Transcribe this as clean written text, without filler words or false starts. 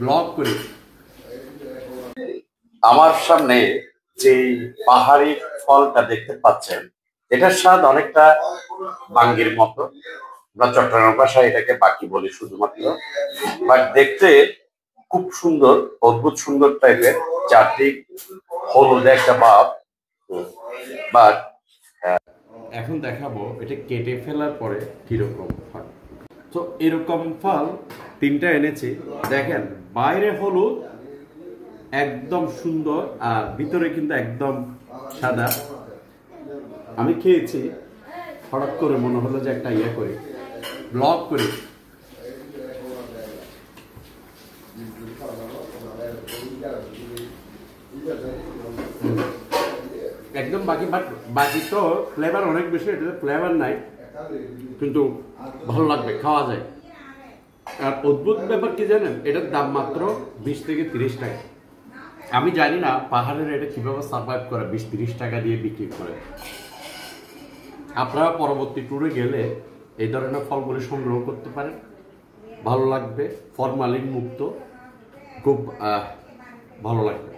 Blog করি। আমার সামনে যে পাহাড়ি ফলটা দেখতে পাচ্ছেন, এটার স্বাদ অনেকটা বাঙ্গির মতো। আমরা চট্টগ্রাম ভাষায় এটাকে বাকি বলি শুধুমাত্র। বাট দেখতে খুব সুন্দর, অদ্ভুত সুন্দর টাইপের, চারদিক হলুদে একটা ভাব। বাট এখন দেখাবো এটা কেটে ফেলার পরে কিরকম হয়। তো এরকম ফল তিনটা এনেছি। দেখেন বাইরে হলুদ একদম সুন্দর আর ভিতরে কিন্তু একদম সাদা। আমি খেয়েছি, হঠাৎ করে মনে হলো যে একটা ইয়ে করি, ব্লগ করি। একদম বাকি, বাট বাকি তো ফ্লেভার অনেক বেশি, এটাতে ফ্লেভার নাই, কিন্তু ভালো লাগবে, খাওয়া যায়। আর অদ্ভুত ব্যাপার কি জানেন, এটার দাম মাত্র 20 থেকে 30 টাকা। আমি জানি না পাহাড়ের এটা কিভাবে সার্ভাইভ করে 20-30 টাকা দিয়ে বিক্রি করে। আপনারা পরবর্তী ট্যুরে গেলে এই ধরনের ফলগুলি সংগ্রহ করতে পারেন, ভালো লাগবে, ফরমালিন মুক্ত, খুব ভালো লাগবে।